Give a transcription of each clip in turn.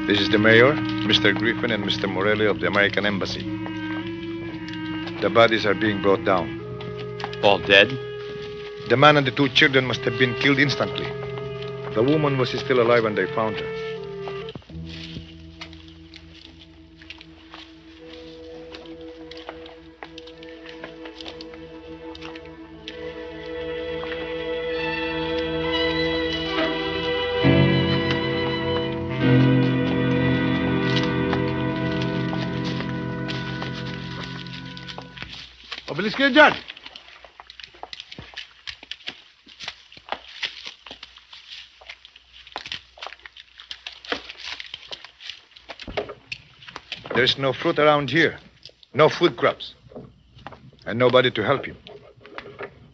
This is the mayor, Mr. Griffin, and Mr. Morelli of the American Embassy. The bodies are being brought down. All dead? The man and the two children must have been killed instantly. The woman was still alive when they found her. Obelisk, Judge. There's no fruit around here. No food crops. And nobody to help you.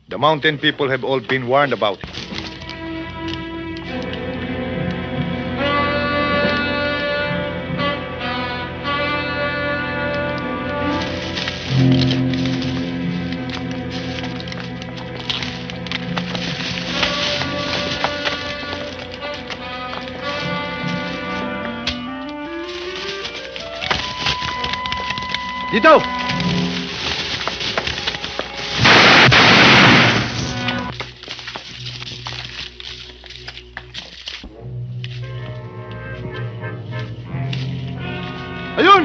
The mountain people have all been warned about it. Dito! Ayun!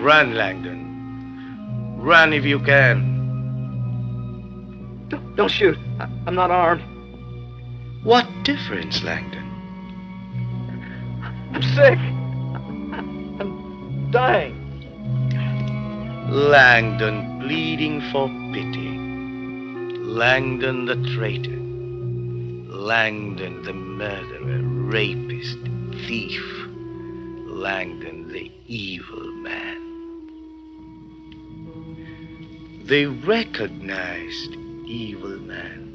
Run, Langdon. Run if you can. Don't shoot. I'm not armed. What difference, Langdon? I'm sick. I'm dying. Langdon bleeding for pity. Langdon the traitor. Langdon the murderer, rapist, thief. Langdon the evil man. They recognized evil man.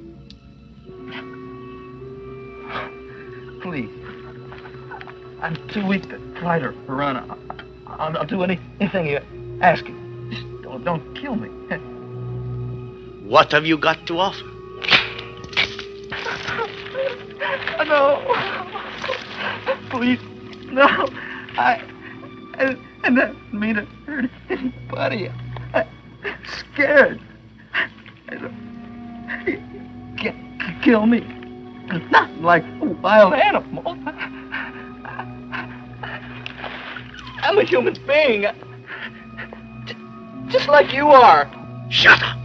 Please. I'm too weak to fight or run. I'll do anything you ask. Just don't kill me. What have you got to offer? No. Please. No. I didn't mean to hurt anybody. I'm scared. You can't kill me. Not like a wild animal. I'm a human being. Just like you are. Shut up!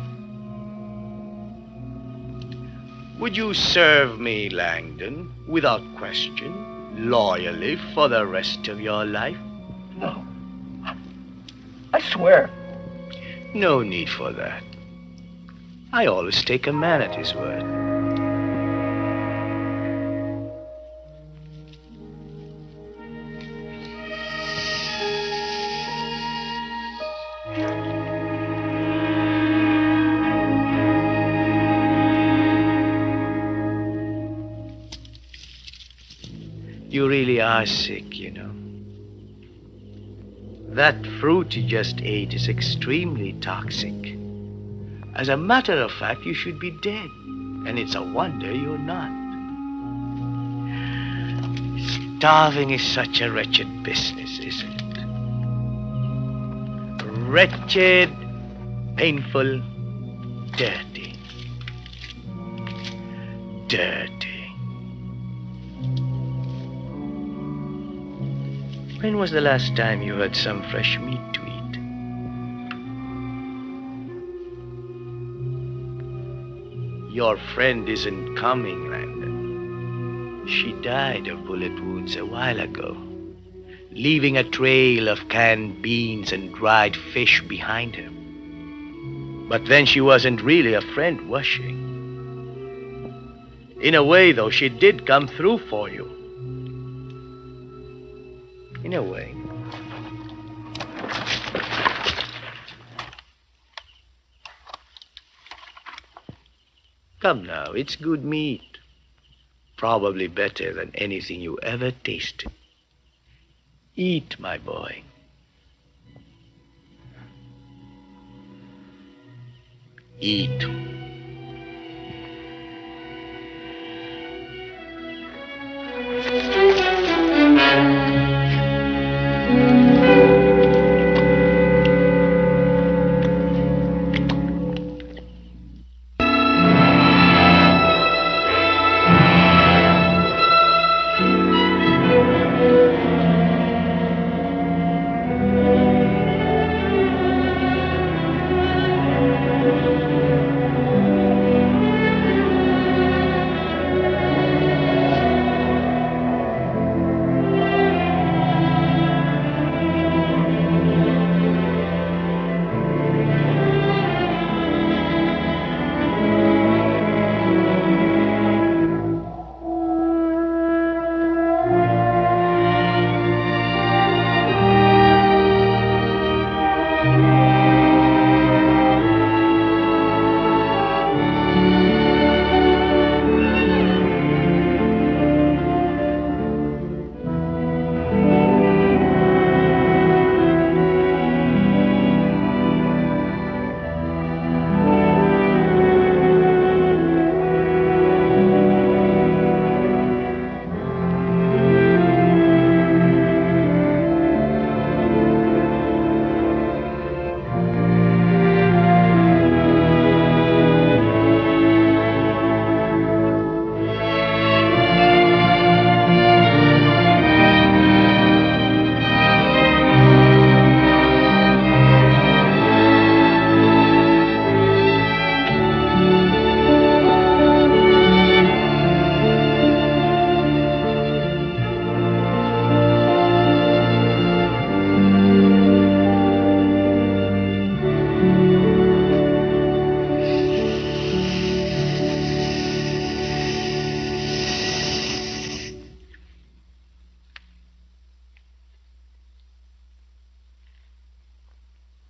Would you serve me, Langdon, without question, loyally for the rest of your life? No. I swear. No need for that. I always take a man at his word. You really are sick, you know. That fruit you just ate is extremely toxic. As a matter of fact, you should be dead. And it's a wonder you're not. Starving is such a wretched business, isn't it? Wretched, painful, dirty. Dirty. When was the last time you had some fresh meat to eat? Your friend isn't coming, Langdon. She died of bullet wounds a while ago, leaving a trail of canned beans and dried fish behind her. But then she wasn't really a friend, was she? In a way, though, she did come through for you. In a way. Come now, it's good meat. Probably better than anything you ever tasted. Eat, my boy. Eat.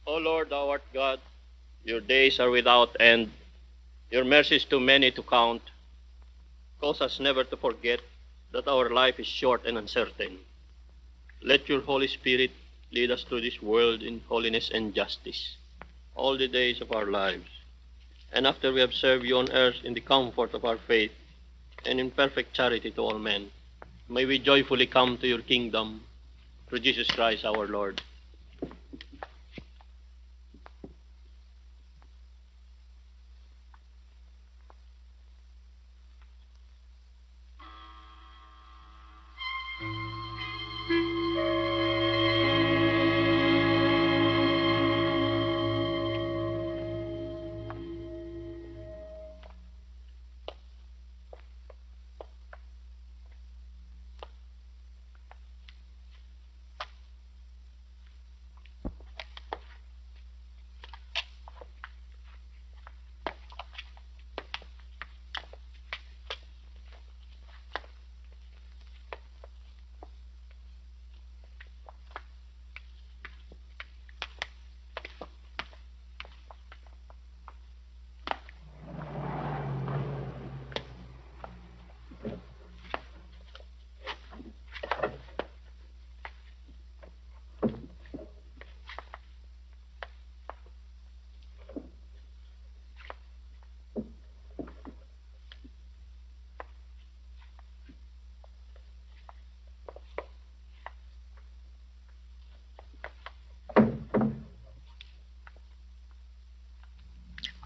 O Lord, thou art God, your days are without end, your mercies too many to count. Cause us never to forget that our life is short and uncertain. Let your Holy Spirit lead us through this world in holiness and justice all the days of our lives. And after we have served you on earth in the comfort of our faith and in perfect charity to all men, may we joyfully come to your kingdom through Jesus Christ our Lord.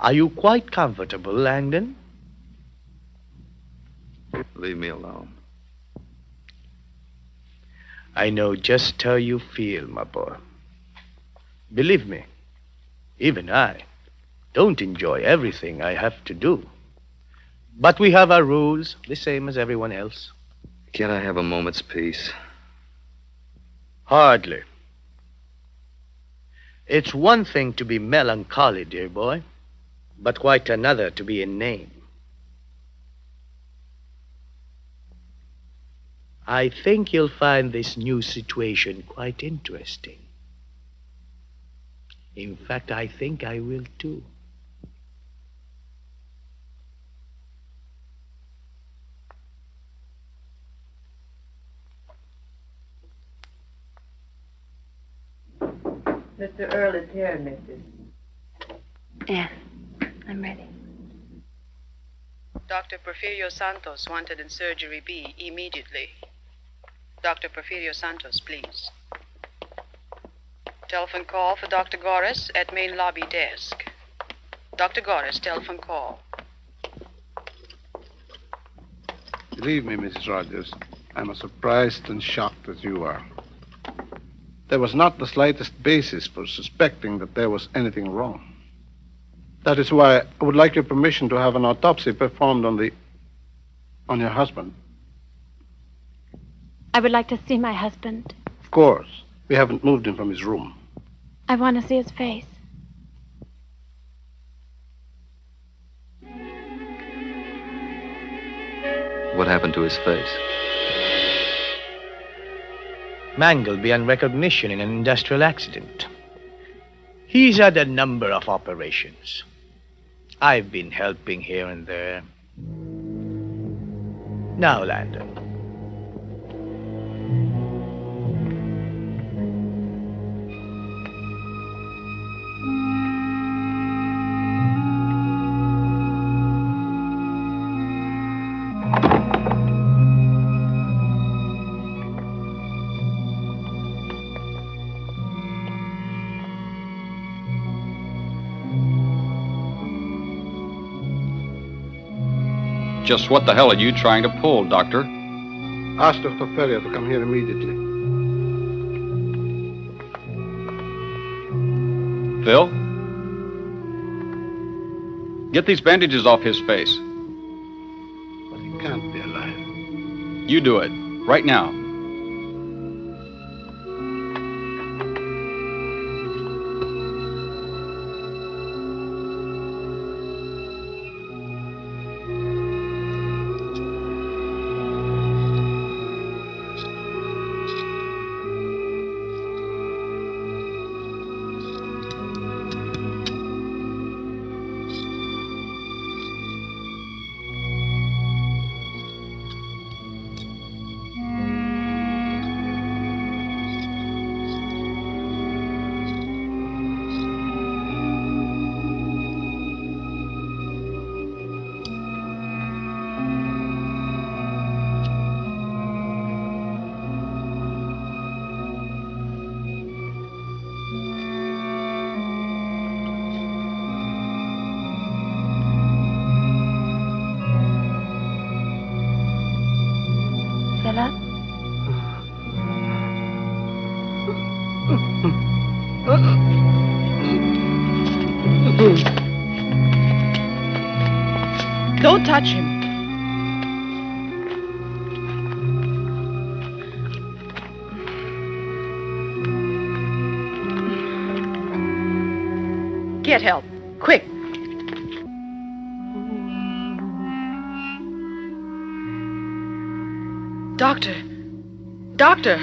Are you quite comfortable, Langdon? Leave me alone. I know just how you feel, my boy. Believe me, even I don't enjoy everything I have to do. But we have our rules, the same as everyone else. Can't I have a moment's peace? Hardly. It's one thing to be melancholy, dear boy, but quite another to be inane. I think you'll find this new situation quite interesting. In fact, I think I will too. Mr. Earl is here, Mrs. Yes, I'm ready. Dr. Porfirio Santos wanted in Surgery B immediately. Dr. Porfirio Santos, please. Telephone call for Dr. Goris at main lobby desk. Dr. Goris, telephone call. Believe me, Mrs. Rogers, I'm as surprised and shocked as you are. There was not the slightest basis for suspecting that there was anything wrong. That is why I would like your permission to have an autopsy performed on your husband. I would like to see my husband. Of course. We haven't moved him from his room. I want to see his face. What happened to his face? Mangled beyond recognition in an industrial accident. He's had a number of operations. I've been helping here and there. Now, Langdon. Just what the hell are you trying to pull, Doctor? Ask Dr. Ferrier to come here immediately. Phil? Get these bandages off his face. But he can't be alive. You do it. Right now. Philip? Don't touch him. Get help. Quick. Doctor. Doctor.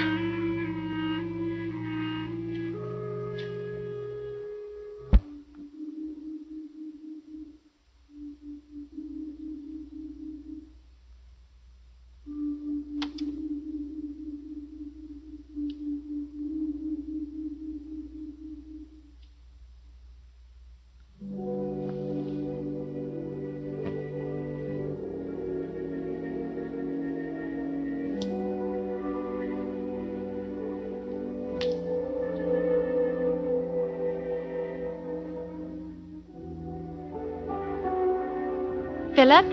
Philip?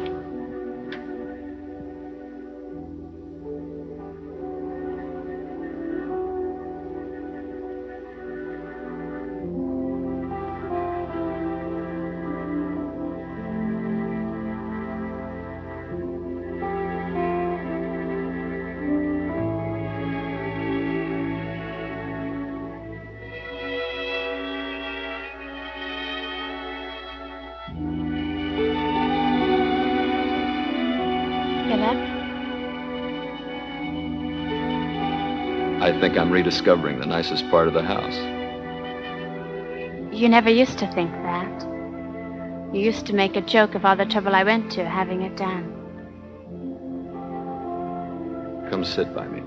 Philip? I think I'm rediscovering the nicest part of the house. You never used to think that. You used to make a joke of all the trouble I went to having it done. Come sit by me.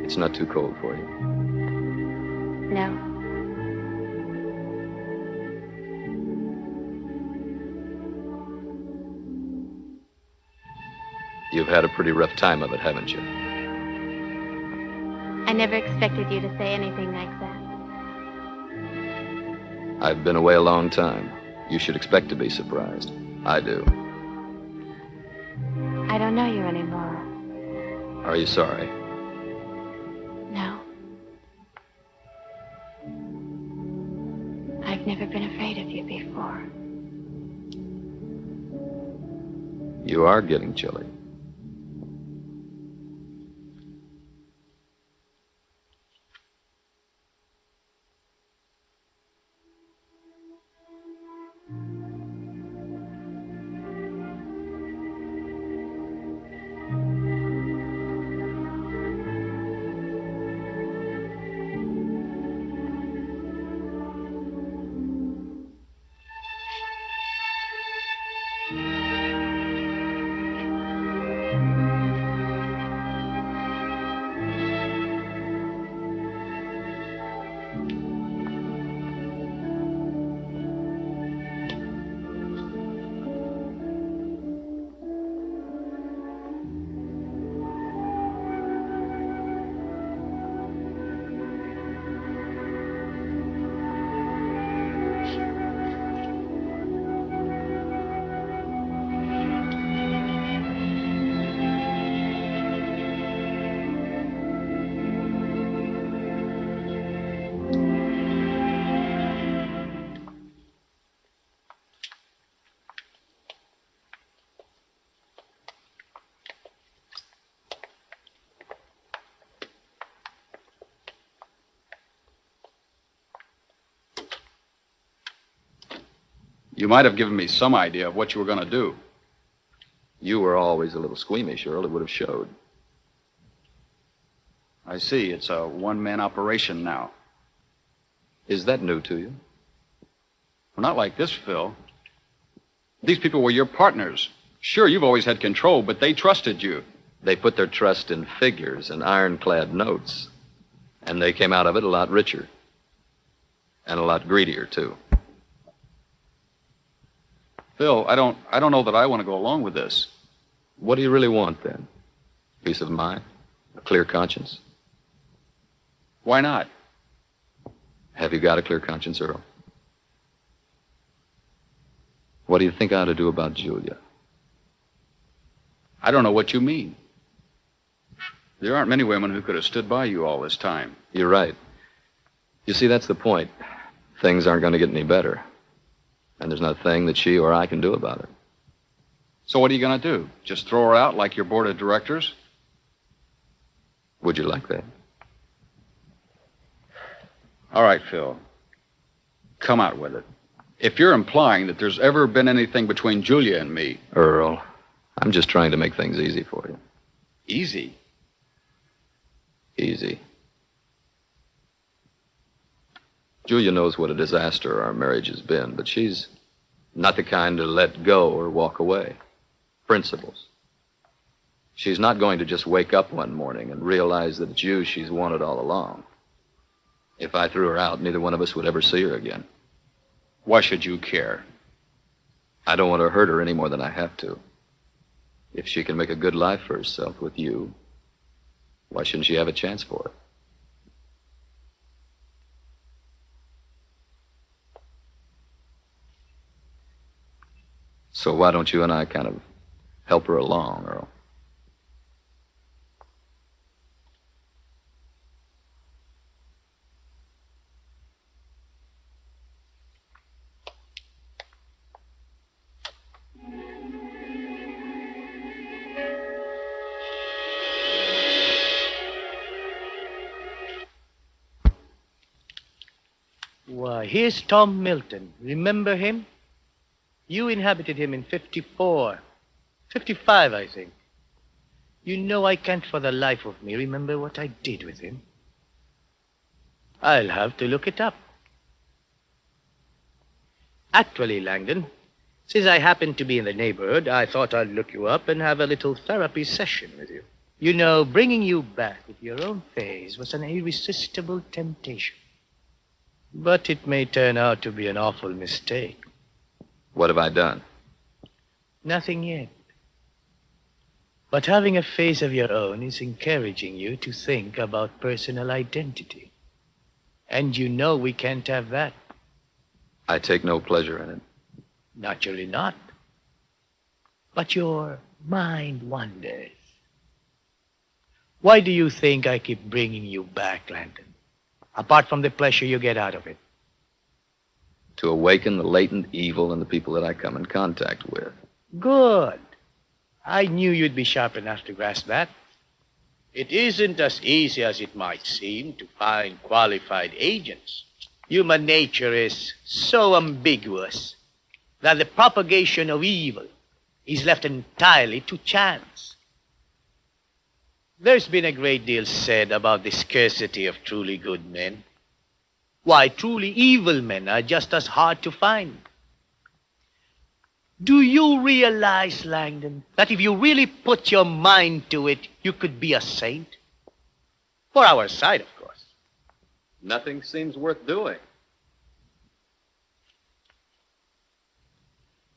It's not too cold for you. No. You've had a pretty rough time of it, haven't you? I never expected you to say anything like that. I've been away a long time. You should expect to be surprised. I do. I don't know you anymore. Are you sorry? No. I've never been afraid of you before. You are getting chilly. You might have given me some idea of what you were going to do. You were always a little squeamish, Earl. It would have showed. I see. It's a one-man operation now. Is that new to you? Well, not like this, Phil. These people were your partners. Sure, you've always had control, but they trusted you. They put their trust in figures and ironclad notes. And they came out of it a lot richer. And a lot greedier, too. Phil, I don't know that I want to go along with this. What do you really want, then? Peace of mind? A clear conscience? Why not? Have you got a clear conscience, Earl? What do you think I ought to do about Julia? I don't know what you mean. There aren't many women who could have stood by you all this time. You're right. You see, that's the point. Things aren't going to get any better. And there's not a thing that she or I can do about it. So what are you going to do? Just throw her out like your board of directors? Would you like that? All right, Phil. Come out with it. If you're implying that there's ever been anything between Julia and me... Earl, I'm just trying to make things easy for you. Easy? Easy. Julia knows what a disaster our marriage has been, but she's not the kind to let go or walk away. Principles. She's not going to just wake up one morning and realize that it's you she's wanted all along. If I threw her out, neither one of us would ever see her again. Why should you care? I don't want to hurt her any more than I have to. If she can make a good life for herself with you, Why shouldn't she have a chance for it? So why don't you and I kind of help her along, Earl? Why, here's Tom Milton. Remember him? You inhabited him in 54. 55, I think. You know, I can't for the life of me remember what I did with him. I'll have to look it up. Actually, Langdon, since I happen to be in the neighborhood, I thought I'd look you up and have a little therapy session with you. You know, bringing you back with your own face was an irresistible temptation. But it may turn out to be an awful mistake. What have I done? Nothing yet. But having a face of your own is encouraging you to think about personal identity. And you know we can't have that. I take no pleasure in it. Naturally not. But your mind wanders. Why do you think I keep bringing you back, Langdon? Apart from the pleasure you get out of it. To awaken the latent evil in the people that I come in contact with. Good. I knew you'd be sharp enough to grasp that. It isn't as easy as it might seem to find qualified agents. Human nature is so ambiguous that the propagation of evil is left entirely to chance. There's been a great deal said about the scarcity of truly good men. Why, truly evil men are just as hard to find. Do you realize, Langdon, that if you really put your mind to it, you could be a saint? For our side, of course. Nothing seems worth doing.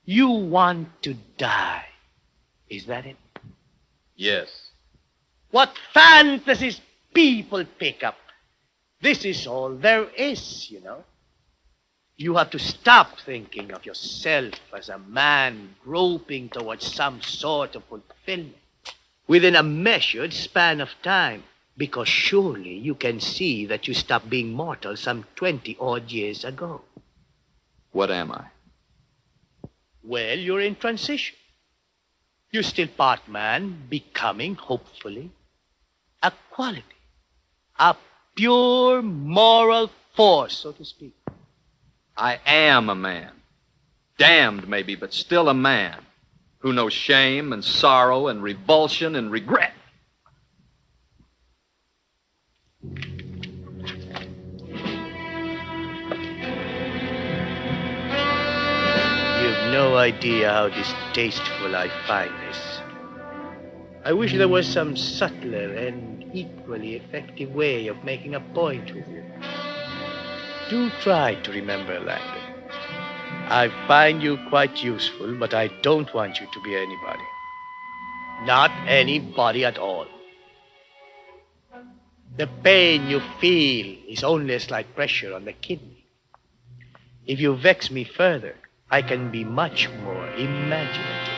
You want to die. Is that it? Yes. What fantasies people pick up. This is all there is, you know. You have to stop thinking of yourself as a man groping towards some sort of fulfillment within a measured span of time, because surely you can see that you stopped being mortal some 20-odd years ago. What am I? Well, you're in transition. You're still part man, becoming, hopefully, a quality, a pure moral force, so to speak. I am a man. Damned, maybe, but still a man who knows shame and sorrow and revulsion and regret. You've no idea how distasteful I find this. I wish there was some subtler and equally effective way of making a point with you. Do try to remember, Langdon. I find you quite useful, but I don't want you to be anybody. Not anybody at all. The pain you feel is only a slight pressure on the kidney. If you vex me further, I can be much more imaginative.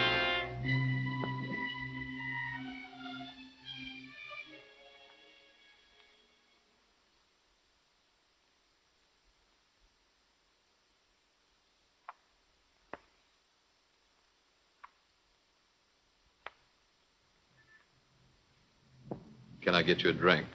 Can I get you a drink?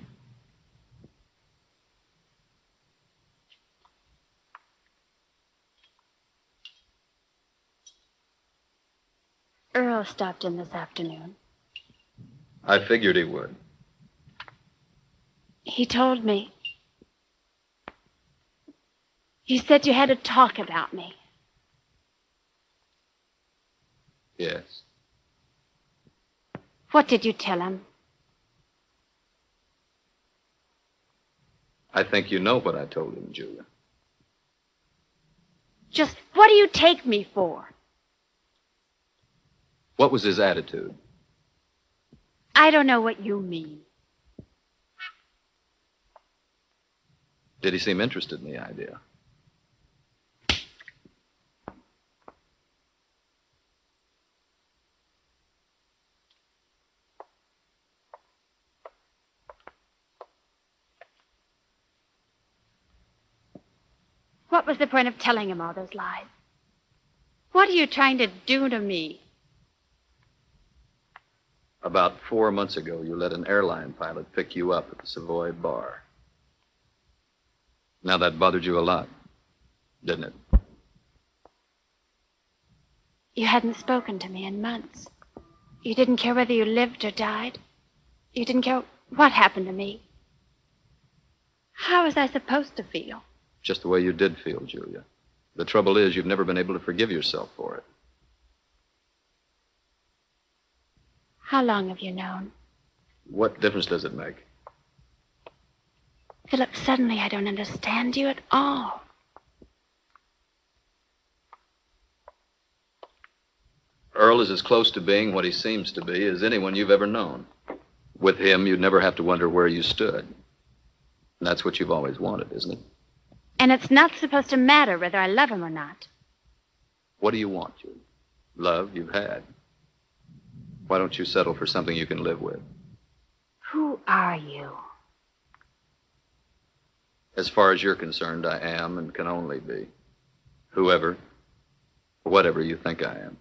Earl stopped in this afternoon. I figured he would. He told me. He said you had to talk about me. Yes. What did you tell him? I think you know what I told him, Julia. Just what do you take me for? What was his attitude? I don't know what you mean. Did he seem interested in the idea? What was the point of telling him all those lies? What are you trying to do to me? About 4 months ago, you let an airline pilot pick you up at the Savoy bar. Now, that bothered you a lot, didn't it? You hadn't spoken to me in months. You didn't care whether you lived or died. You didn't care what happened to me. How was I supposed to feel? Just the way you did feel, Julia. The trouble is, you've never been able to forgive yourself for it. How long have you known? What difference does it make? Philip, suddenly I don't understand you at all. Earl is as close to being what he seems to be as anyone you've ever known. With him, you'd never have to wonder where you stood. And that's what you've always wanted, isn't it? And it's not supposed to matter whether I love him or not. What do you want, Julia? Love you've had. Why don't you settle for something you can live with? Who are you? As far as you're concerned, I am and can only be. Whoever, or whatever you think I am.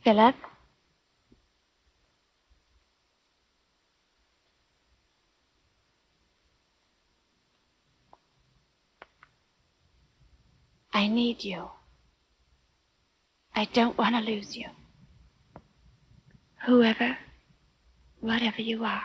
Philip? I need you. I don't want to lose you. Whoever, whatever you are.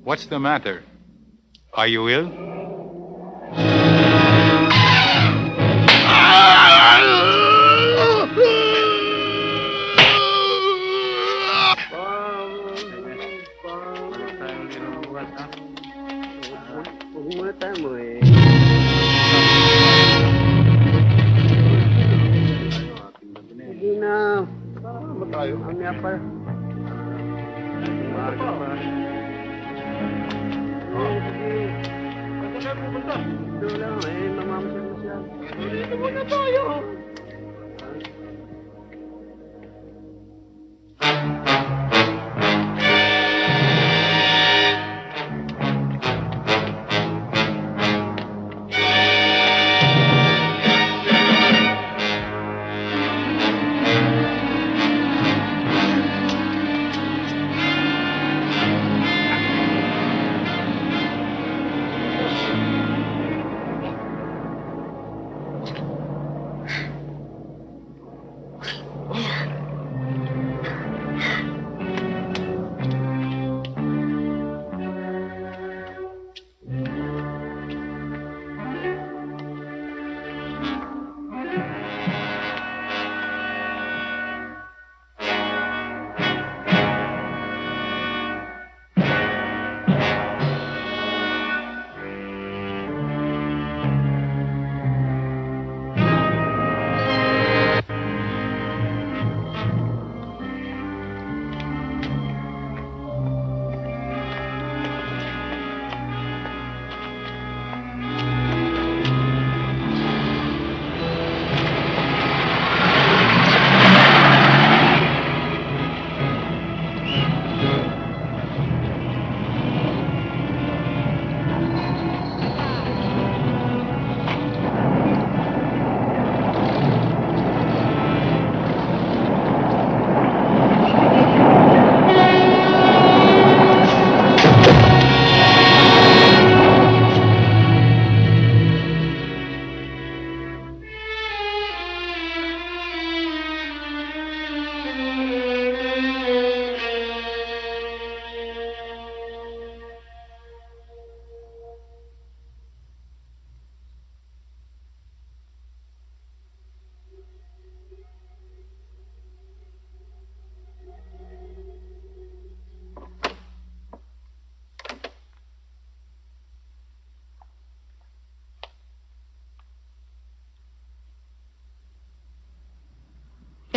What's the matter? Are you ill?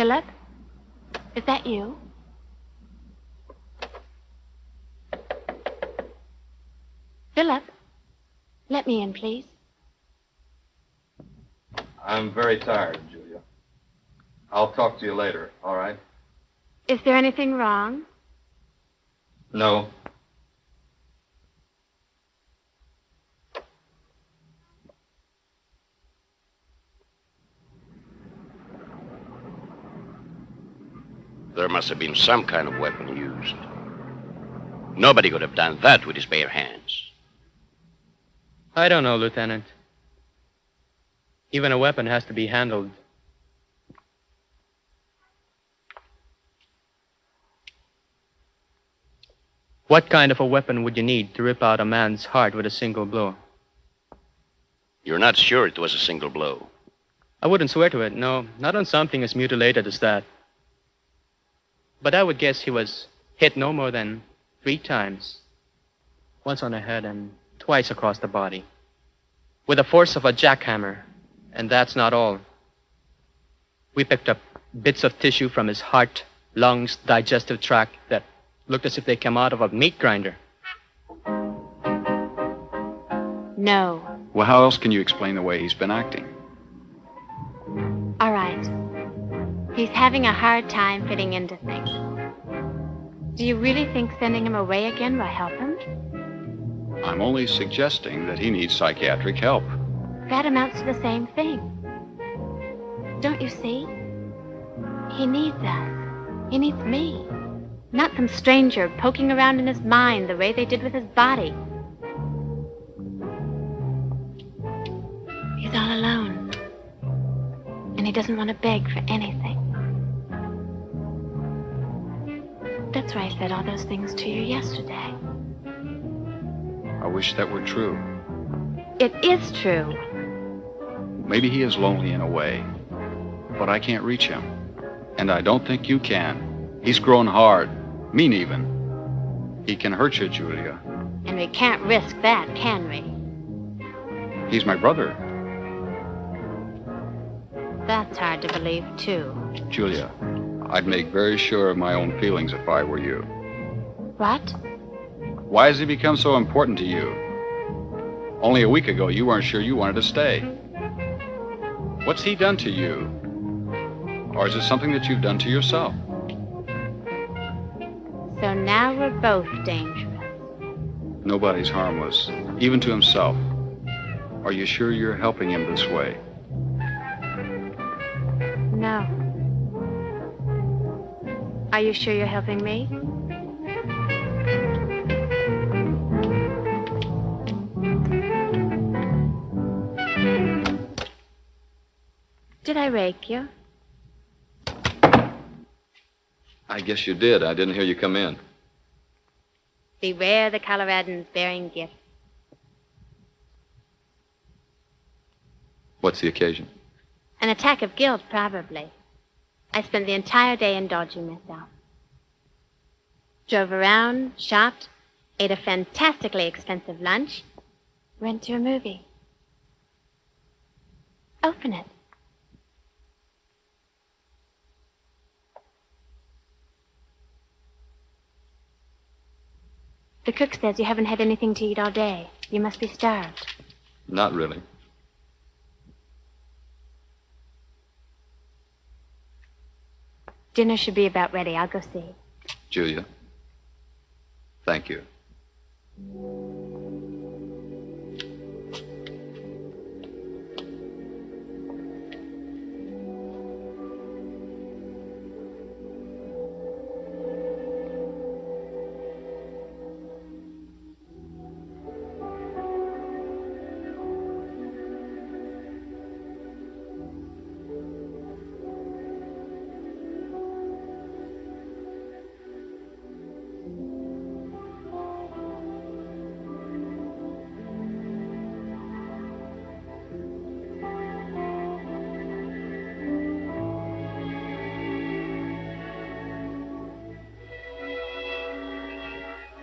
Philip? Is that you? Philip? Let me in, please. I'm very tired, Julia. I'll talk to you later, all right? Is there anything wrong? No. There must have been some kind of weapon used. Nobody could have done that with his bare hands. I don't know, Lieutenant. Even a weapon has to be handled. What kind of a weapon would you need to rip out a man's heart with a single blow? You're not sure it was a single blow? I wouldn't swear to it, no. Not on something as mutilated as that. But I would guess he was hit no more than 3 times. Once on the head and twice across the body. With the force of a jackhammer. And that's not all. We picked up bits of tissue from his heart, lungs, digestive tract that looked as if they came out of a meat grinder. No. Well, how else can you explain the way he's been acting? All right. He's having a hard time fitting into things. Do you really think sending him away again will help him? I'm only suggesting that he needs psychiatric help. That amounts to the same thing. Don't you see? He needs us. He needs me. Not some stranger poking around in his mind the way they did with his body. He's all alone. And he doesn't want to beg for anything. That's why I said all those things to you yesterday. I wish that were true. It is true. Maybe he is lonely in a way, but I can't reach him. And I don't think you can. He's grown hard, mean even. He can hurt you, Julia. And we can't risk that, can we? He's my brother. That's hard to believe, too. Julia, I'd make very sure of my own feelings if I were you. What? Why has he become so important to you? Only a week ago, you weren't sure you wanted to stay. What's he done to you? Or is it something that you've done to yourself? So now we're both dangerous. Nobody's harmless, even to himself. Are you sure you're helping him this way? No. Are you sure you're helping me? Did I rake you? I guess you did. I didn't hear you come in. Beware the Coloradans bearing gifts. What's the occasion? An attack of guilt, probably. I spent the entire day indulging myself. Drove around, shopped, ate a fantastically expensive lunch, went to a movie. Open it. The cook says you haven't had anything to eat all day. You must be starved. Not really. Dinner should be about ready. I'll go see. Julia, thank you.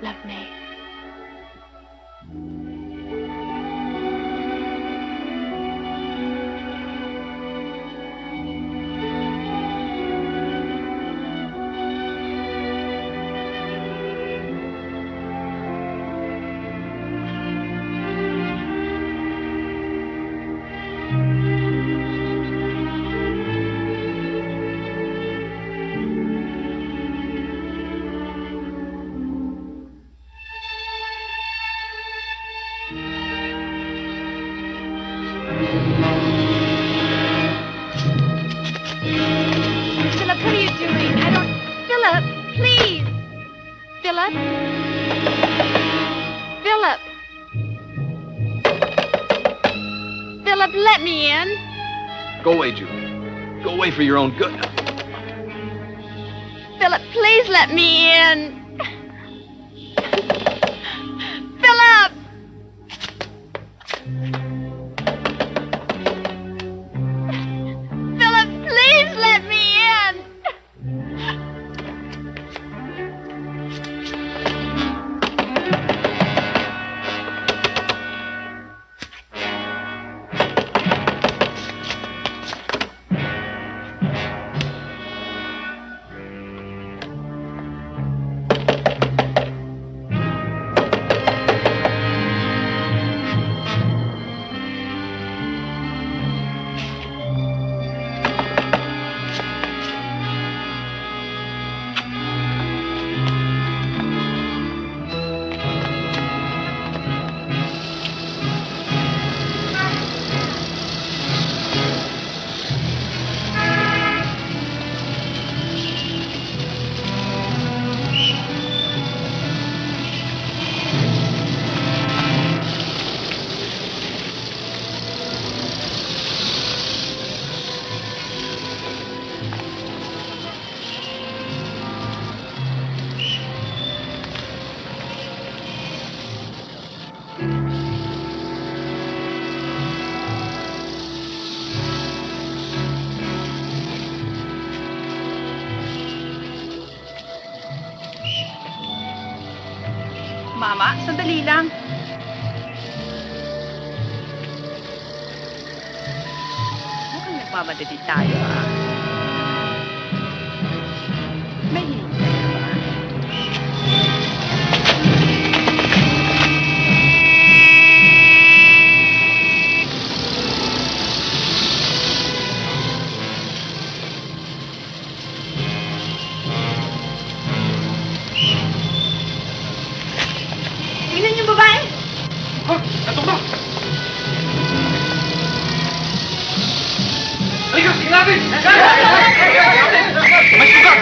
Love me. let me in. Go away, Julie. Go away for your own good. Philip, please let me in. Philip! Philip, please let me in. Mama, sandali lang. Mukhang nagmamadali tayo, ha? May hinihintay ka ba? Tingnan niyo, babae. Ito ba? Halika, tingnan natin! May sugat!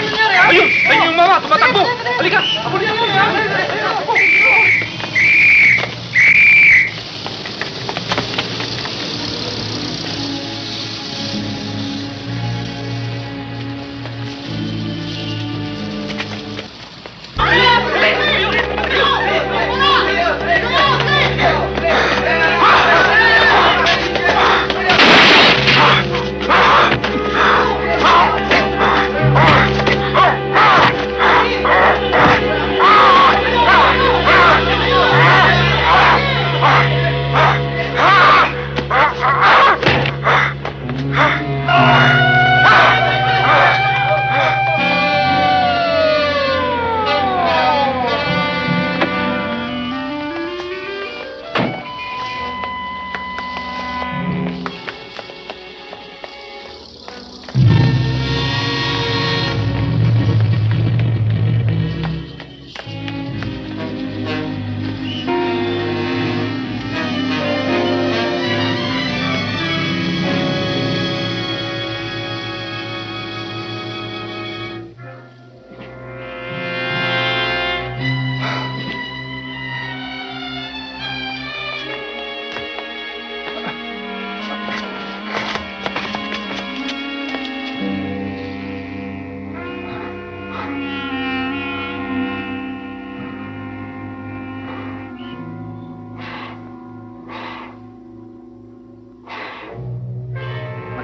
Ayun! Ayun yung mama! Tumatakbo! Halika! Ako niya!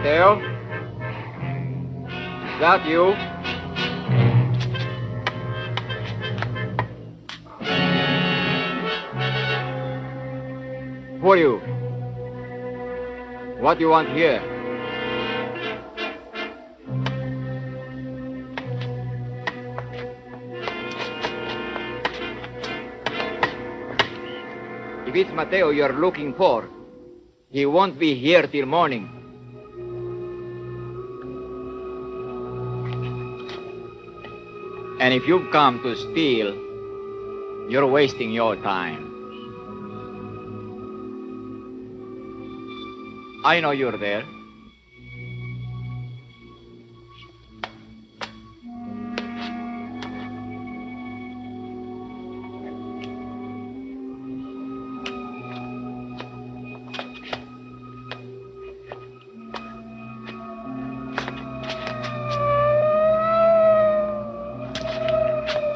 Mateo? Is that you? Who are you? What do you want here? If it's Mateo you're looking for, he won't be here till morning. And if you've come to steal, you're wasting your time. I know you're there.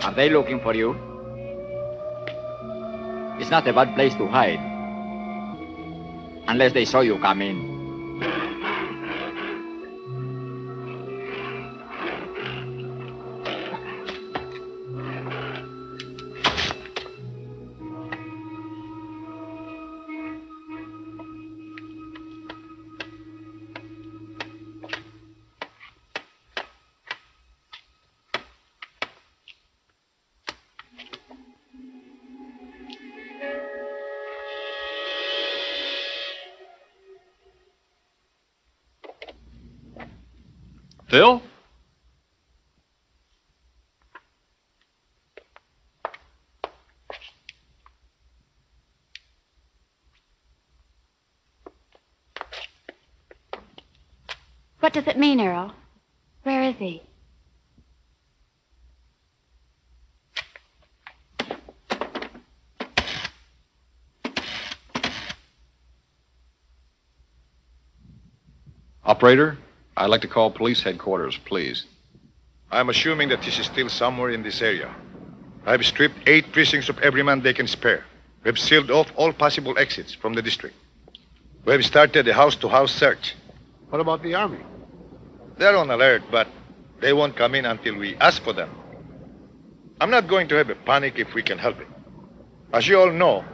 Are they looking for you? It's not a bad place to hide. Unless they saw you come in. Phil? What does it mean, Earl? Where is he? Operator, I'd like to call police headquarters, please. I'm assuming that this is still somewhere in this area. I've stripped 8 precincts of every man they can spare. We've sealed off all possible exits from the district. We've started a house-to-house search. What about the army? They're on alert, but they won't come in until we ask for them. I'm not going to have a panic if we can help it. As you all know,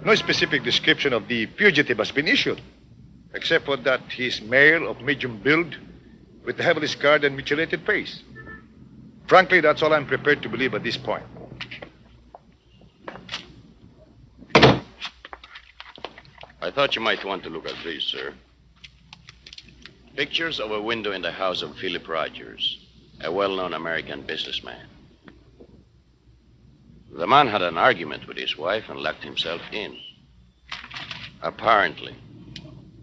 no specific description of the fugitive has been issued, except for that he's male of medium build with a heavily scarred and mutilated face. Frankly, that's all I'm prepared to believe at this point. I thought you might want to look at these, sir. Pictures of a window in the house of Philip Rogers, a well-known American businessman. The man had an argument with his wife and locked himself in. Apparently,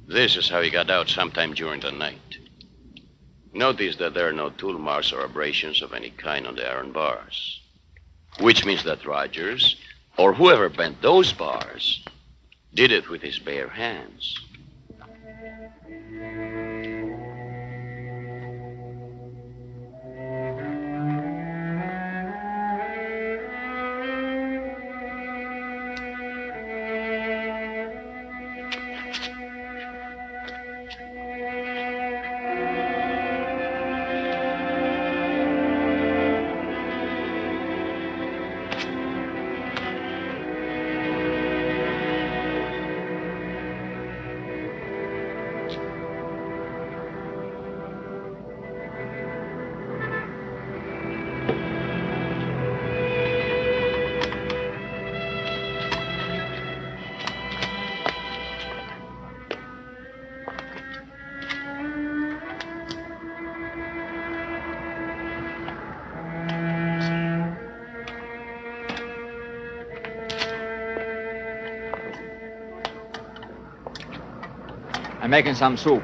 this is how he got out sometime during the night. Notice that there are no tool marks or abrasions of any kind on the iron bars, which means that Rogers, or whoever bent those bars, did it with his bare hands. I'm making some soup.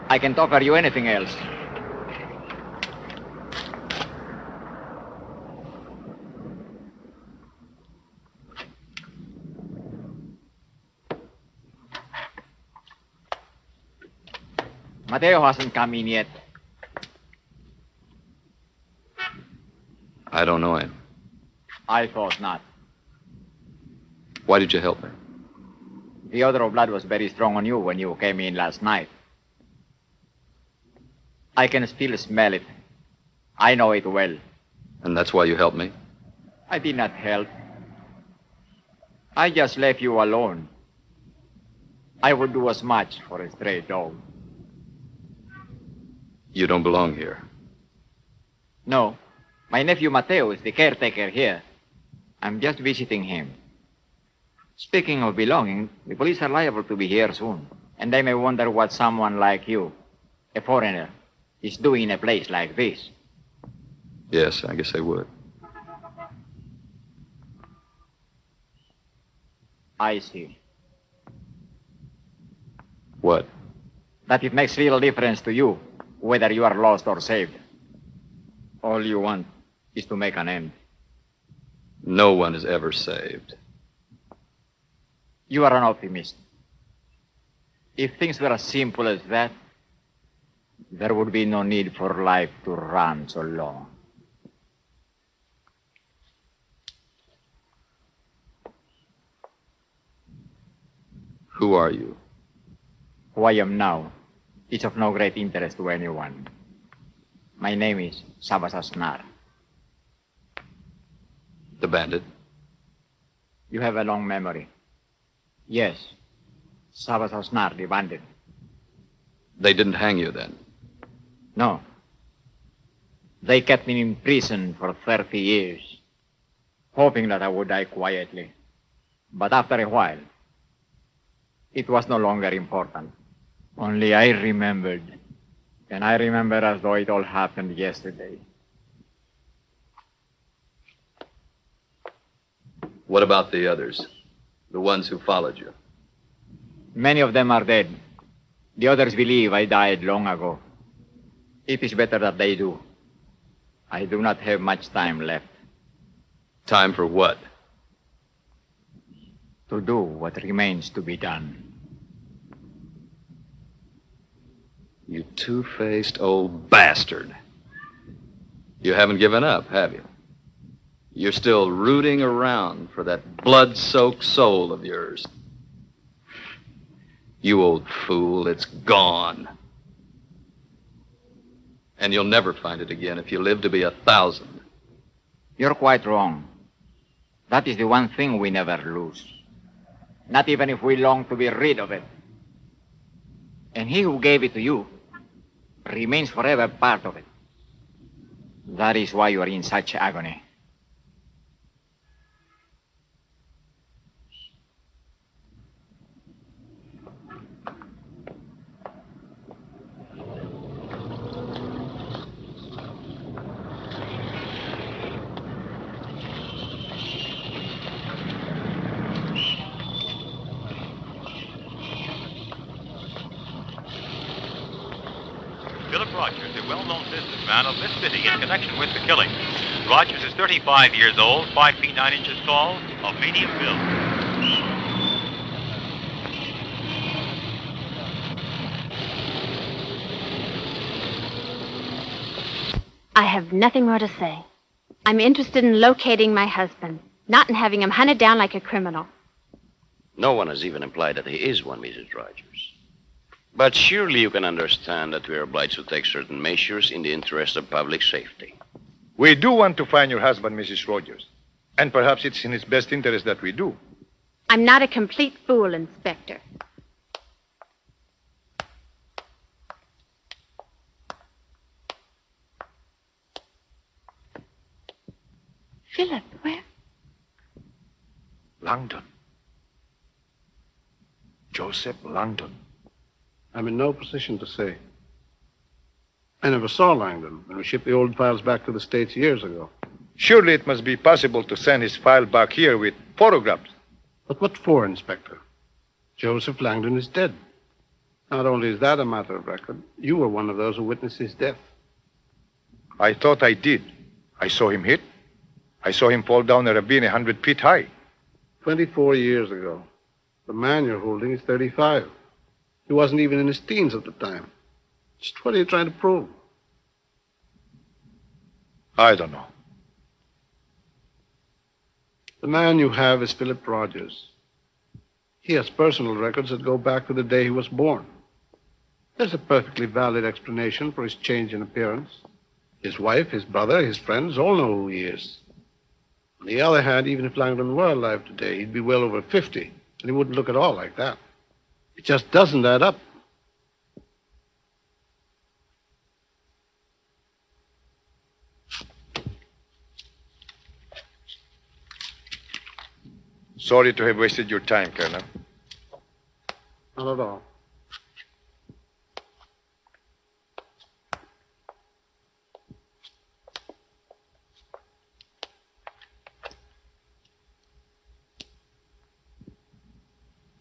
I can't offer you anything else. Mateo hasn't come in yet. I don't know him. I thought not. Why did you help me? The odor of blood was very strong on you when you came in last night. I can still smell it. I know it well. And that's why you helped me? I did not help. I just left you alone. I would do as much for a stray dog. You don't belong here. No. My nephew Mateo is the caretaker here. I'm just visiting him. Speaking of belonging, the police are liable to be here soon, and they may wonder what someone like you, a foreigner, is doing in a place like this. Yes, I guess they would. I see. What? That it makes little difference to you whether you are lost or saved. All you want is to make an end. No one is ever saved. You are an optimist. If things were as simple as that, there would be no need for life to run so long. Who are you? Who I am now is of no great interest to anyone. My name is Sabas Asnar. The bandit? You have a long memory. Yes, Sabas Asnar, the bandit. They didn't hang you then? No. They kept me in prison for 30 years, hoping that I would die quietly. But after a while, it was no longer important. Only I remembered, and I remember as though it all happened yesterday. What about the others? The ones who followed you? Many of them are dead. The others believe I died long ago. It is better that they do. I do not have much time left. Time for what? To do what remains to be done. You two-faced old bastard. You haven't given up, have you? You're still rooting around for that blood-soaked soul of yours. You old fool, it's gone. And you'll never find it again if you live to be 1,000. You're quite wrong. That is the one thing we never lose. Not even if we long to be rid of it. And he who gave it to you remains forever part of it. That is why you are in such agony. Philip Rogers, a well-known businessman of this city in connection with the killing. Rogers is 35 years old, 5 feet 9 inches tall, of medium build. I have nothing more to say. I'm interested in locating my husband, not in having him hunted down like a criminal. No one has even implied that he is one, Mrs. Rogers. But surely you can understand that we are obliged to take certain measures in the interest of public safety. We do want to find your husband, Mrs. Rogers. And perhaps it's in his best interest that we do. I'm not a complete fool, Inspector. Philip, where? Langdon. Joseph Langdon. I'm in no position to say. I never saw Langdon when we shipped the old files back to the States years ago. Surely it must be possible to send his file back here with photographs. But what for, Inspector? Joseph Langdon is dead. Not only is that a matter of record, you were one of those who witnessed his death. I thought I did. I saw him hit. I saw him fall down a ravine 100 feet high. 24 years ago. The man you're holding is 35. He wasn't even in his teens at the time. Just what are you trying to prove? I don't know. The man you have is Philip Rogers. He has personal records that go back to the day he was born. There's a perfectly valid explanation for his change in appearance. His wife, his brother, his friends all know who he is. On the other hand, even if Langdon were alive today, he'd be well over 50, and he wouldn't look at all like that. It just doesn't add up. Sorry to have wasted your time, Colonel. Not at all.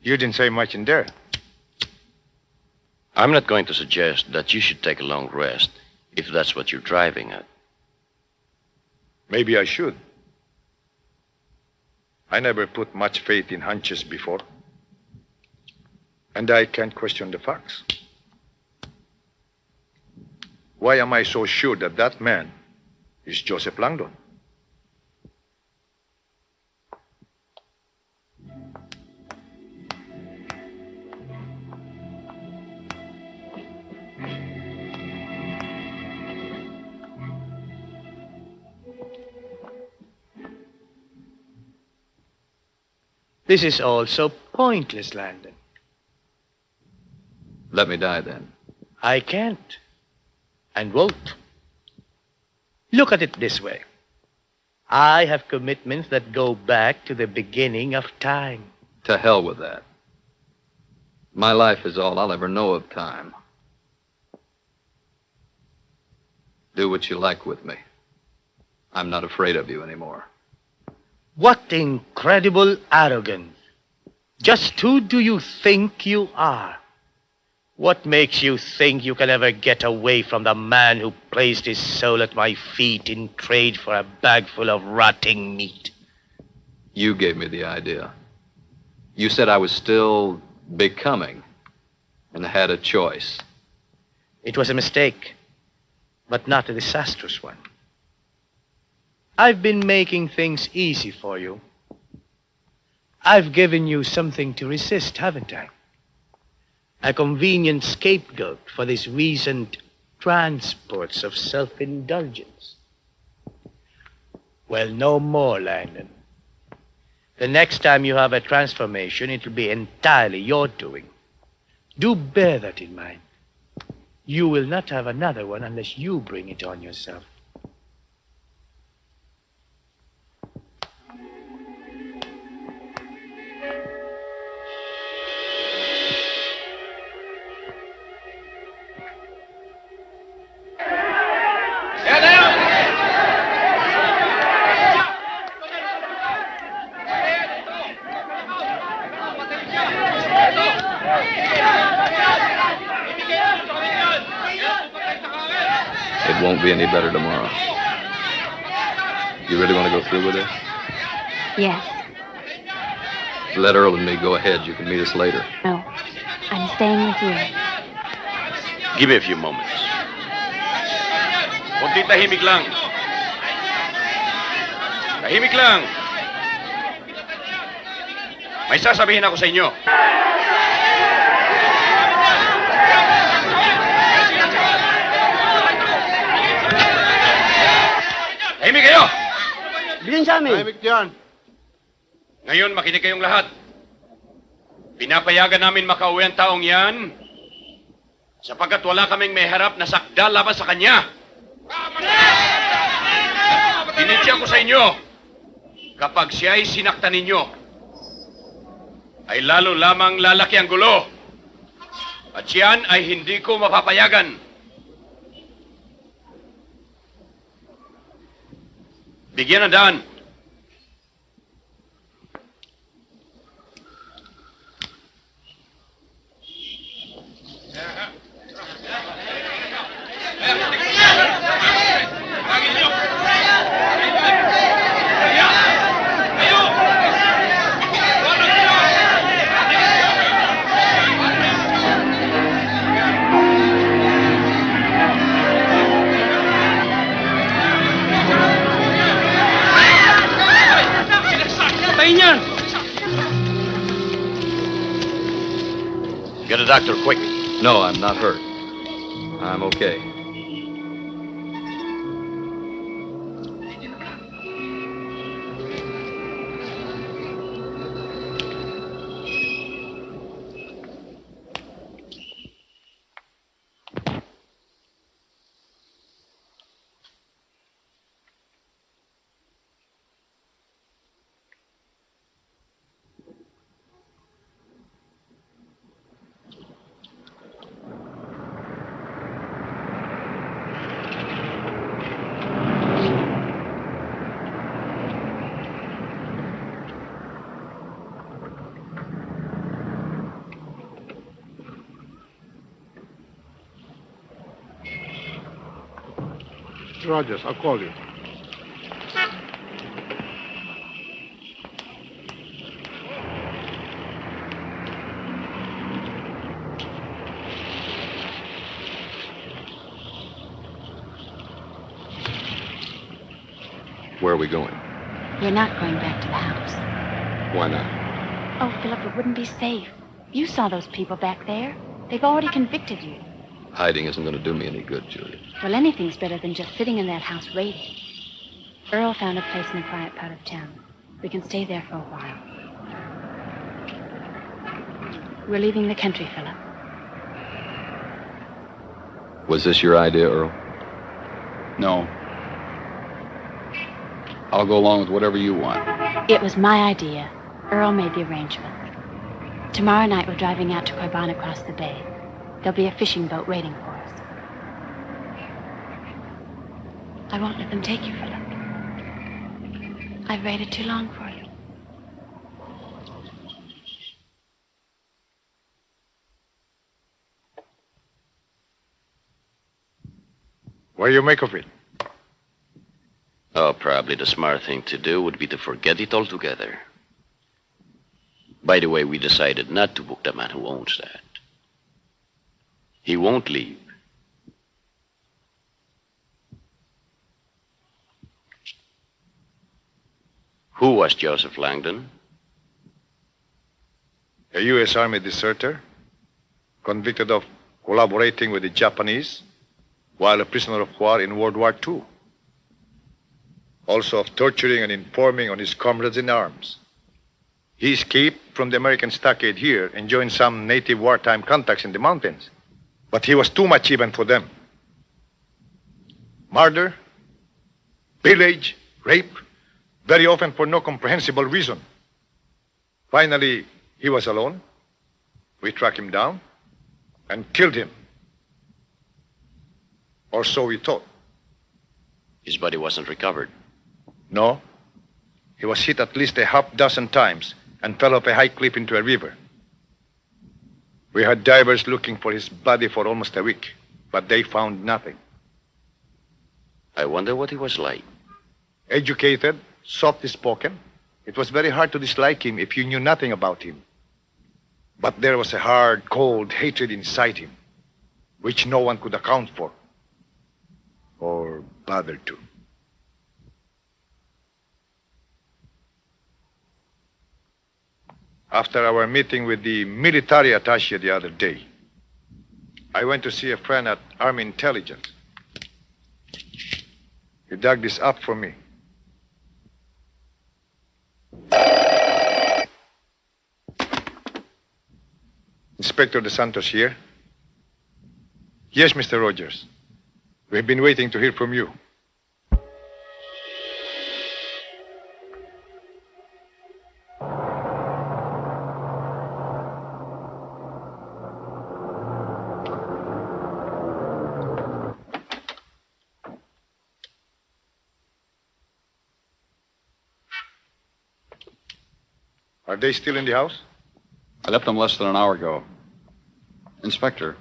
You didn't say much in there. I'm not going to suggest that you should take a long rest, if that's what you're driving at. Maybe I should. I never put much faith in hunches before. And I can't question the facts. Why am I so sure that that man is Joseph Langdon? This is all so pointless, Langdon. Let me die then. I can't. And won't. Look at it this way. I have commitments that go back to the beginning of time. To hell with that. My life is all I'll ever know of time. Do what you like with me. I'm not afraid of you anymore. What incredible arrogance. Just who do you think you are? What makes you think you can ever get away from the man who placed his soul at my feet in trade for a bag full of rotting meat? You gave me the idea. You said I was still becoming and had a choice. It was a mistake, but not a disastrous one. I've been making things easy for you. I've given you something to resist, haven't I? A convenient scapegoat for these recent transports of self-indulgence. Well, no more, Langdon. The next time you have a transformation, it'll be entirely your doing. Do bear that in mind. You will not have another one unless you bring it on yourself. It won't be any better tomorrow. You really want to go through with this? Yes. Let Earl and me go ahead. You can meet us later. No. I'm staying with you. Give me a few moments. Kunti tahimik lang. Tahimik lang. May sasabihin ako sa inyo. Tahimik kayo! Bilhin sa amin. Tahimik dyan. Ngayon, makinig kayong lahat. Pinapayagan namin makauwi ang taong yan sapagkat wala kaming may harap na sakda laban sa kanya. Tinitya ko sa inyo, kapag siya ay sinaktan ninyo, ay lalo lamang lalaki ang gulo. At siyan ay hindi ko mapapayagan. Bigyan ng daan. Get a doctor, quick. No, I'm not hurt. I'm okay. Rogers, I'll call you. Where are we going? We're not going back to the house. Why not? Oh, Philip, it wouldn't be safe. You saw those people back there. They've already convicted you. Hiding isn't going to do me any good, Julia. Well, anything's better than just sitting in that house waiting. Earl found a place in a quiet part of town. We can stay there for a while. We're leaving the country, Philip. Was this your idea, Earl? No. I'll go along with whatever you want. It was my idea. Earl made the arrangements. Tomorrow night we're driving out to Corbin across the bay. There'll be a fishing boat waiting for us. I won't let them take you, Philip. I've waited too long for you. What do you make of it? Oh, probably the smart thing to do would be to forget it altogether. By the way, we decided not to book the man who owns that. He won't leave. Who was Joseph Langdon? A U.S. Army deserter, convicted of collaborating with the Japanese while a prisoner of war in World War II. Also of torturing and informing on his comrades in arms. He escaped from the American stockade here and joined some native wartime contacts in the mountains. But he was too much even for them. Murder, pillage, rape, very often for no comprehensible reason. Finally, he was alone. We tracked him down and killed him. Or so we thought. His body wasn't recovered. No. He was hit at least a half dozen times and fell off a high cliff into a river. We had divers looking for his body for almost a week, but they found nothing. I wonder what he was like. Educated, soft-spoken. It was very hard to dislike him if you knew nothing about him. But there was a hard, cold hatred inside him, which no one could account for. Or bother to. After our meeting with the military attaché the other day, I went to see a friend at Army Intelligence. He dug this up for me. Inspector De Santos here? Yes, Mr. Rogers. We've been waiting to hear from you. Are they still in the house? I left them less than an hour ago. Inspector,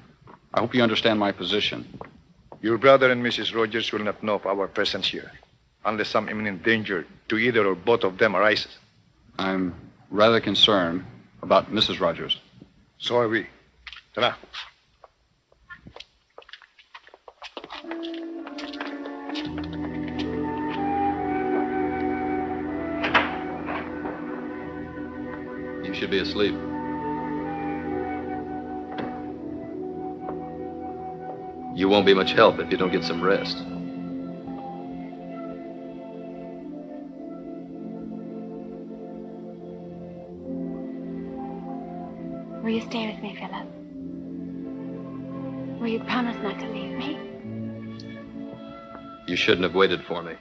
I hope you understand my position. Your brother and Mrs. Rogers will not know of our presence here, unless some imminent danger to either or both of them arises. I'm rather concerned about Mrs. Rogers. So are we. Tara. You should be asleep. You won't be much help if you don't get some rest. Will you stay with me, Philip? Will you promise not to leave me? You shouldn't have waited for me.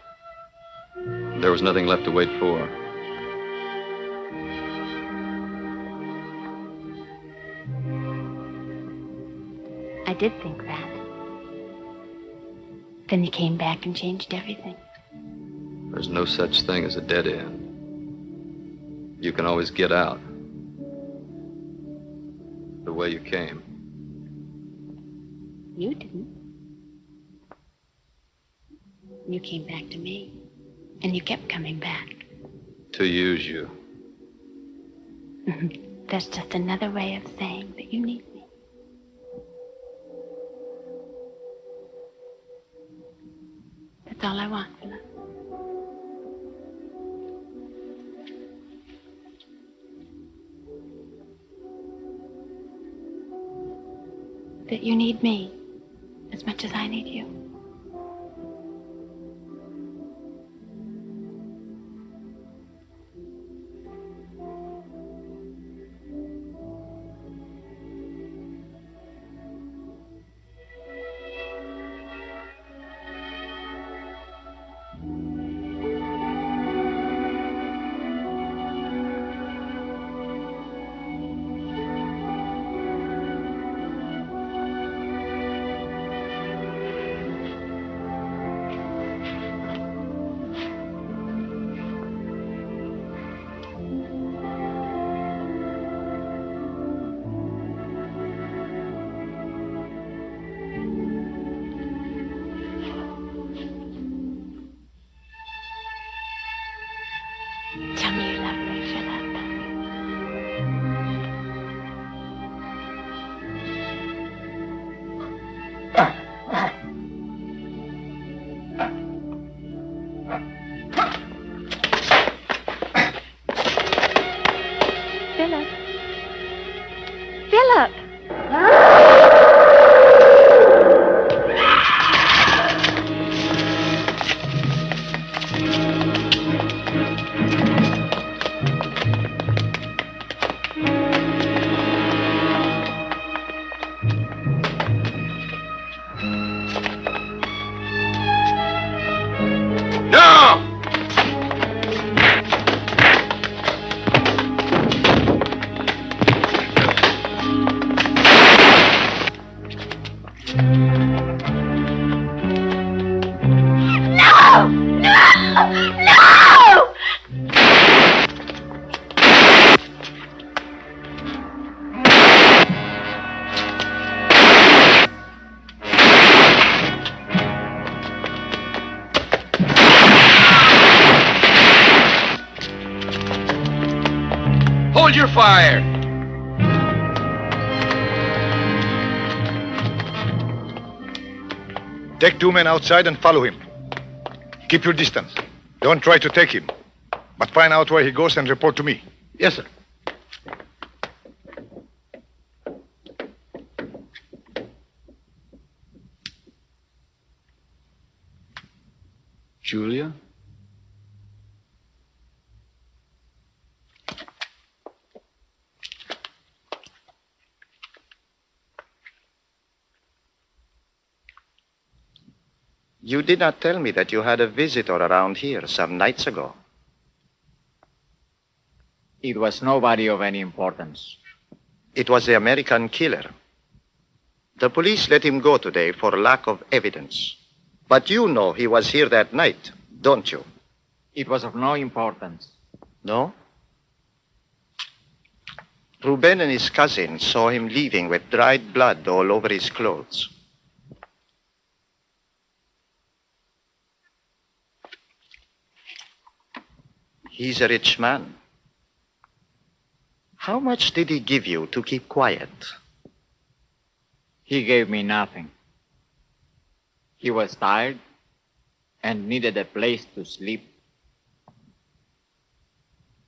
There was nothing left to wait for. I did think that. Then you came back and changed everything. There's no such thing as a dead end. You can always get out. The way you came. You didn't. You came back to me. And you kept coming back. To use you. That's just another way of saying that you need me. That's all I want, Philip. That you need me as much as I need you. Philip. Philip! Hold your fire! Take 2 men outside and follow him. Keep your distance. Don't try to take him. But find out where he goes and report to me. Yes, sir. Julia? You did not tell me that you had a visitor around here some nights ago. It was nobody of any importance. It was the American killer. The police let him go today for lack of evidence. But you know he was here that night, don't you? It was of no importance. No? Ruben and his cousin saw him leaving with dried blood all over his clothes. He's a rich man. How much did he give you to keep quiet? He gave me nothing. He was tired and needed a place to sleep.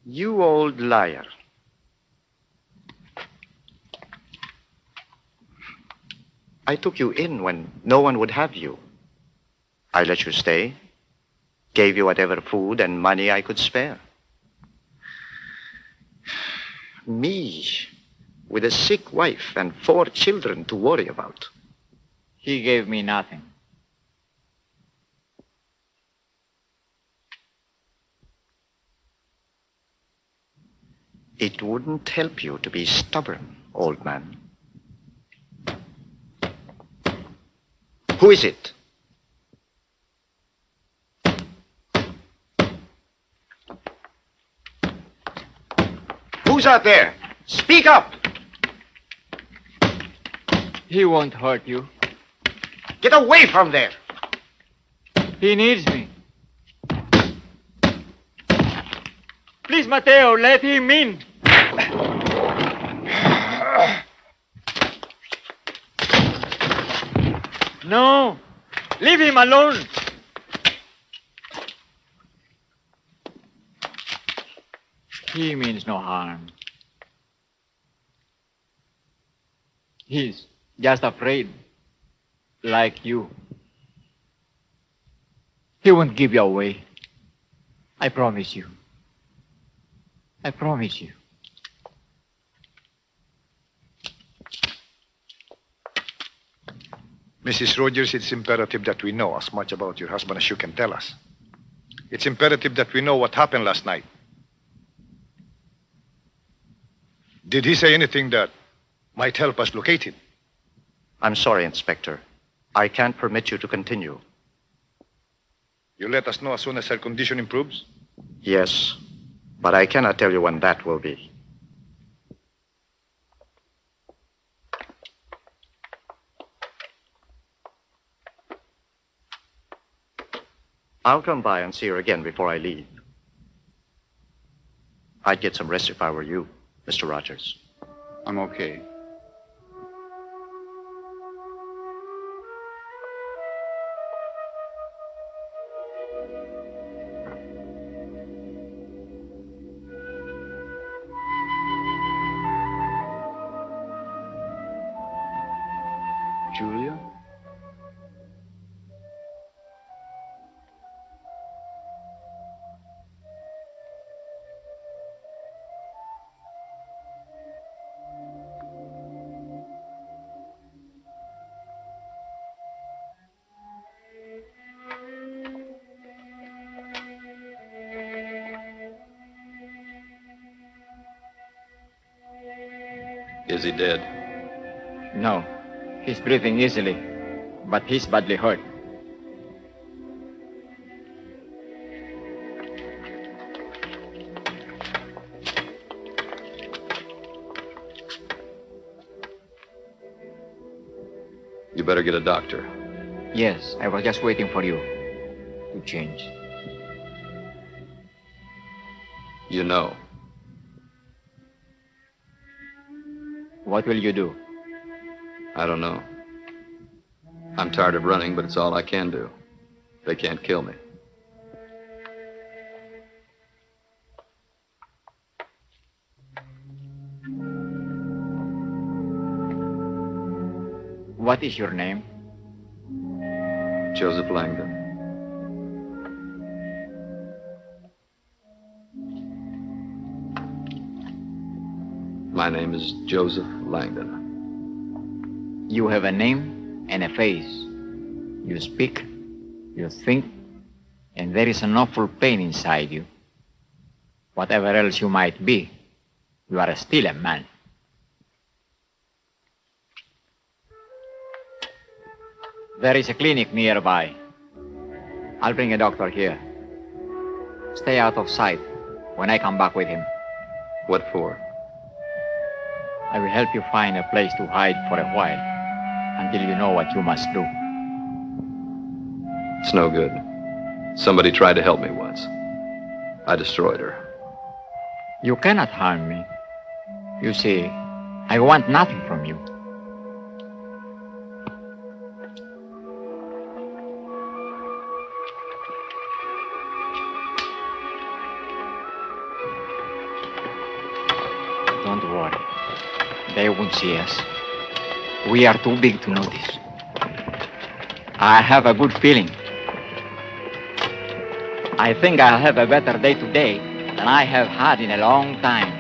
You old liar. I took you in when no one would have you. I let you stay, gave you whatever food and money I could spare. Me, with a sick wife and 4 children to worry about. He gave me nothing. It wouldn't help you to be stubborn, old man. Who is it? Who's out there? Speak up! He won't hurt you. Get away from there! He needs me. Please, Mateo, let him in. No, leave him alone. He means no harm. He's just afraid, like you. He won't give you away. I promise you. I promise you. Mrs. Rogers, it's imperative that we know as much about your husband as you can tell us. It's imperative that we know what happened last night. Did he say anything that might help us locate him? I'm sorry, Inspector. I can't permit you to continue. You let us know as soon as her condition improves? Yes, but I cannot tell you when that will be. I'll come by and see her again before I leave. I'd get some rest if I were you, Mr. Rogers. I'm okay. Julia? Is he dead? No. He's breathing easily, but he's badly hurt. You better get a doctor. Yes, I was just waiting for you to change. You know. What will you do? I don't know. I'm tired of running, but it's all I can do. They can't kill me. What is your name? Joseph Langdon. My name is Joseph Langdon. You have a name and a face. You speak, you think, and there is an awful pain inside you. Whatever else you might be, you are still a man. There is a clinic nearby. I'll bring a doctor here. Stay out of sight when I come back with him. What for? I will help you find a place to hide for a while until you know what you must do. It's no good. Somebody tried to help me once. I destroyed her. You cannot harm me. You see, I want nothing from you. Don't worry. They won't see us. We are too big to notice. I have a good feeling. I think I'll have a better day today than I have had in a long time.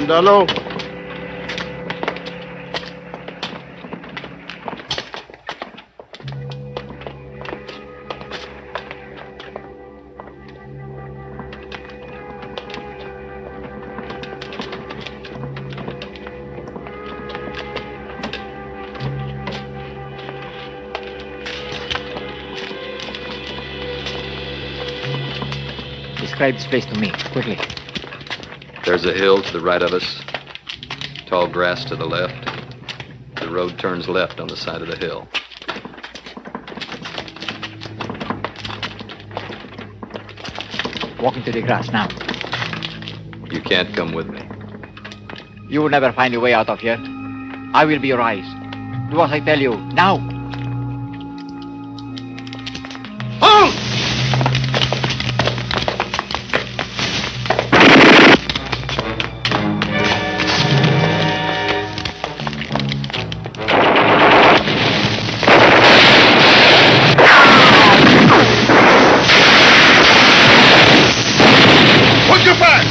Hello. Describe this place to me, quickly. There's a hill to the right of us. Tall grass to the left. The road turns left on the side of the hill. Walk into the grass now. You can't come with me. You will never find a way out of here. I will be your eyes. Do as I tell you, now! Halt! Hold your fire!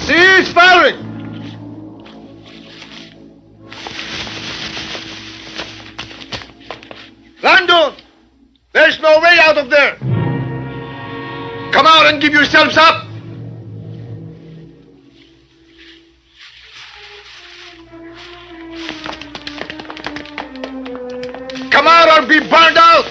Cease firing! Langdon! There's no way out of there! Come out and give yourselves up! Come out or be burned out!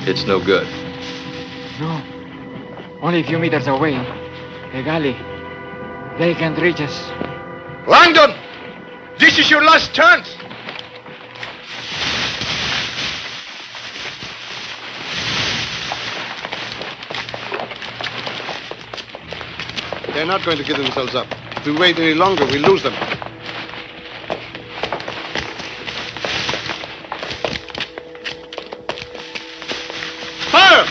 It's no good. No. Only a few meters away. A galley. They can't reach us. Langdon! This is your last chance! They're not going to give themselves up. If we wait any longer, we'll lose them. Fire!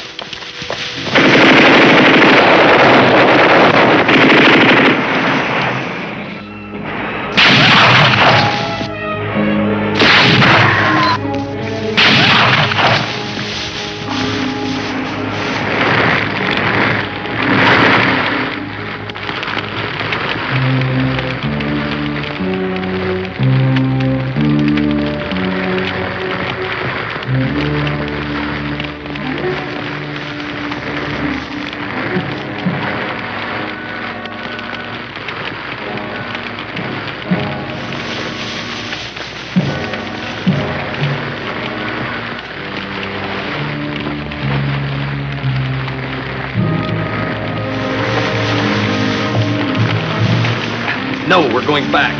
No, we're going back.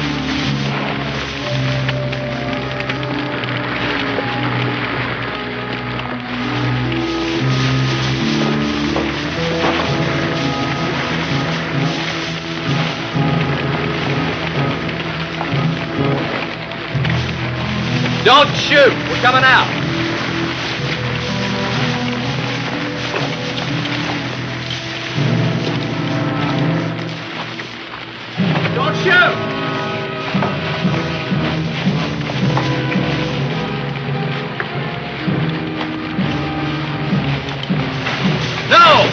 Don't shoot! We're coming out! Don't shoot! No!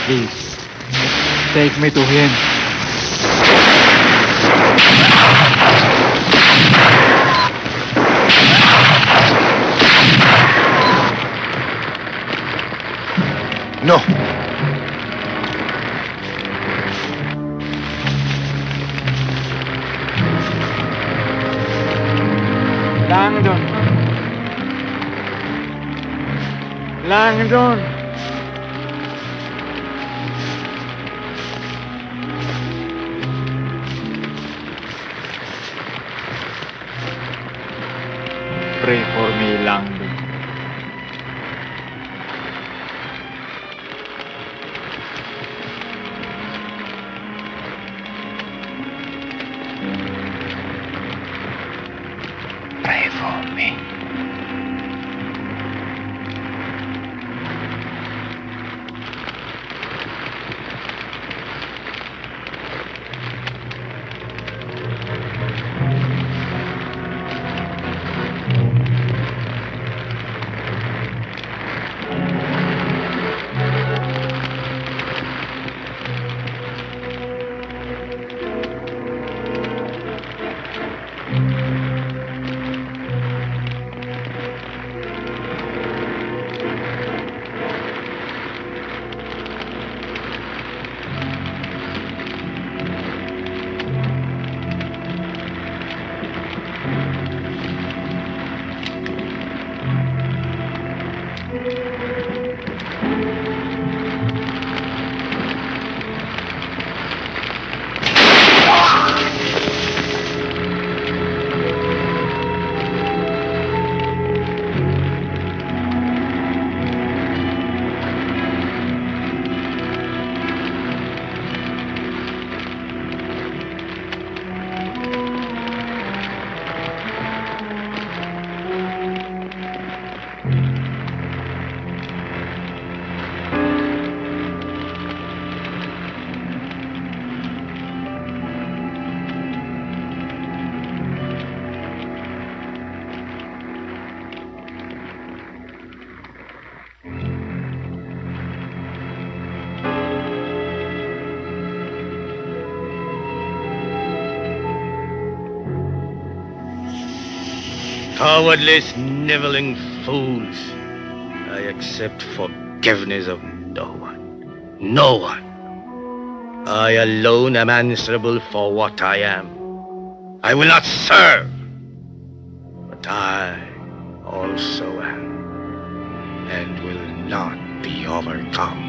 Please, take me to him. No. Langdon. Langdon. Pray for me, Langdon. Pray for me. Cowardly, sniveling fools. I accept forgiveness of no one. No one. I alone am answerable for what I am. I will not serve. But I also am, and will not be overcome.